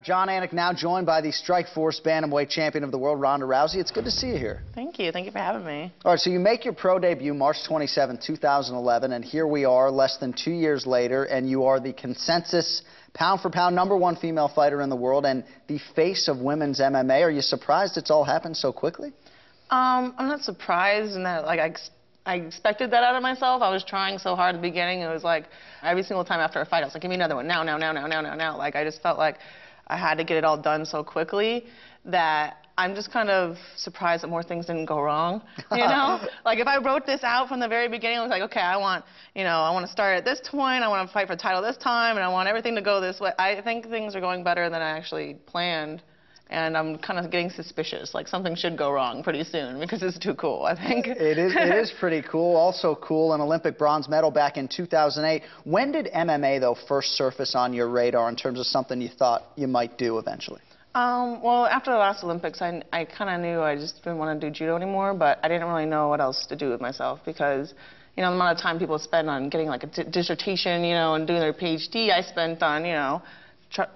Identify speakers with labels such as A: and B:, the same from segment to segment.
A: Jon Anik now joined by the Strikeforce bantamweight champion of the world, Ronda Rousey. It's good to see you here.
B: Thank you. Thank you for having me.
A: All right, so you make your pro debut March 27, 2011, and here we are less than 2 years later, and you are the consensus pound-for-pound #1 female fighter in the world and the face of women's MMA. Are you surprised it's all happened so quickly?
B: I'm not surprised in that, I expected that out of myself. I was trying so hard at the beginning. It was like every single time after a fight, I was like, give me another one, now. Like, I just felt like I had to get it all done so quickly that I'm just kind of surprised that more things didn't go wrong, you know? Like, if I wrote this out from the very beginning, I was like, okay, I want to start at this point, I want to fight for the title this time, and I want everything to go this way. I think things are going better than I actually planned, and I'm kind of getting suspicious. Like, something should go wrong pretty soon because it's too cool, I think.
A: It is pretty cool. Also cool, an Olympic bronze medal back in 2008. When did MMA, though, first surface on your radar in terms of something you thought you might do eventually?
B: Well, after the last Olympics, I kind of knew I just didn't want to do judo anymore, but I didn't really know what else to do with myself because, you know, the amount of time people spend on getting like a dissertation, you know, and doing their PhD, I spent on, you know,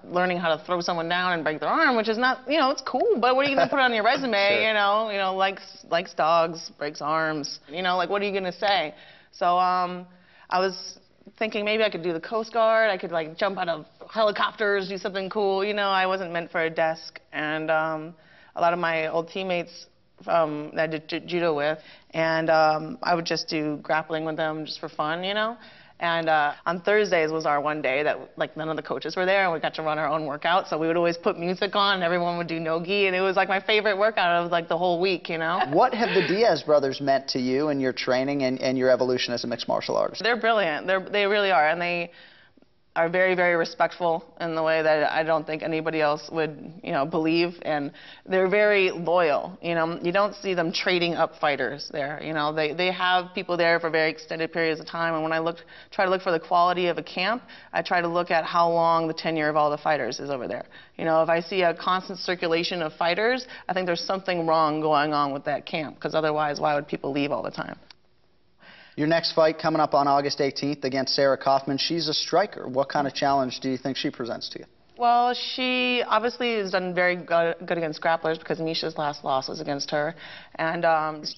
B: learning how to throw someone down and break their arm, which is not, you know, it's cool, but what are you going to put on your resume,
A: Sure.
B: you know, likes dogs, breaks arms, you know, like, what are you going to say? So, I was thinking maybe I could do the Coast Guard, I could, like, jump out of helicopters, do something cool, you know, I wasn't meant for a desk, and a lot of my old teammates that I did judo with, and I would just do grappling with them just for fun, you know. And on Thursdays was our one day that, like, none of the coaches were there, and we got to run our own workout. So we would always put music on, and everyone would do no-gi, and it was, like, my favorite workout of, like, the whole week, you know?
A: What have the Diaz brothers meant to you and your training and your evolution as a mixed martial artist?
B: They're brilliant. They really are, and they are very, very respectful in the way that I don't think anybody else would, you know, believe, and they're very loyal, you know. You don't see them trading up fighters there, you know. They have people there for very extended periods of time, and when I try to look for the quality of a camp, I try to look at how long the tenure of all the fighters is over there. You know, if I see a constant circulation of fighters, I think there's something wrong going on with that camp, because otherwise, why would people leave all the time?
A: Your next fight coming up on August 18th against Sarah Kaufman. She's a striker. What kind of challenge do you think she presents to you?
B: Well, she obviously has done very good against grapplers because Misha's last loss was against her. And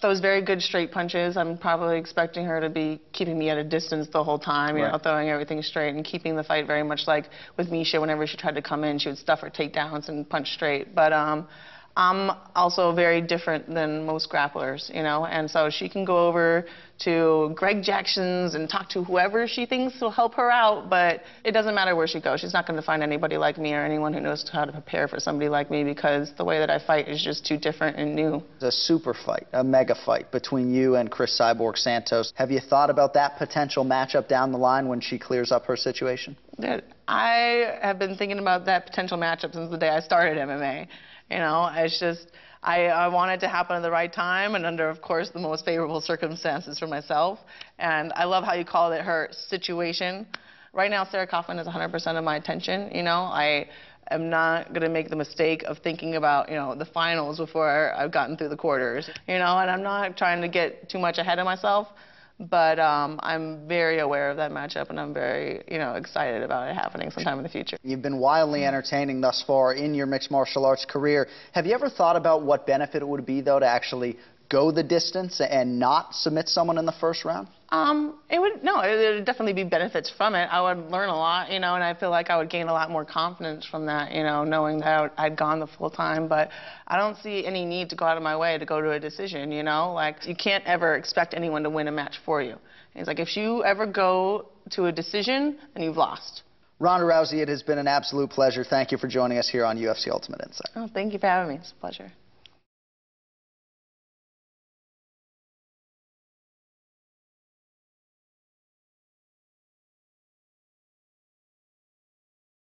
B: those very good straight punches, I'm probably expecting her to be keeping me at a distance the whole time, you know, throwing everything straight and keeping the fight very much like with Misha. Whenever she tried to come in, she would stuff her takedowns and punch straight. But I'm also very different than most grapplers, you know, and so she can go over to Greg Jackson's and talk to whoever she thinks will help her out, but it doesn't matter where she goes. She's not going to find anybody like me or anyone who knows how to prepare for somebody like me because the way that I fight is just too different and new.
A: It's a super fight, a mega fight between you and Chris Cyborg Santos. Have you thought about that potential matchup down the line when she clears up her situation?
B: I have been thinking about that potential matchup since the day I started MMA. You know, it's just, I want it to happen at the right time and under, of course, the most favorable circumstances for myself. And I love how you call it her situation. Right now, Sarah Kaufman is 100% of my attention, you know. I am not going to make the mistake of thinking about, you know, the finals before I've gotten through the quarters, you know, and I'm not trying to get too much ahead of myself. But I'm very aware of that matchup, and I'm very, you know, excited about it happening sometime in the future.
A: You've been wildly entertaining thus far in your mixed martial arts career. Have you ever thought about what benefit it would be, though, to actually go the distance and not submit someone in the first round?
B: It would definitely be benefits from it. I would learn a lot, you know, and I feel like I would gain a lot more confidence from that, you know, knowing that I'd gone the full time. But I don't see any need to go out of my way to go to a decision, you know. Like, you can't ever expect anyone to win a match for you. It's like, if you ever go to a decision, then you've lost.
A: Ronda Rousey, it has been an absolute pleasure. Thank you for joining us here on UFC Ultimate Insight.
B: Oh, thank you for having me. It's a pleasure.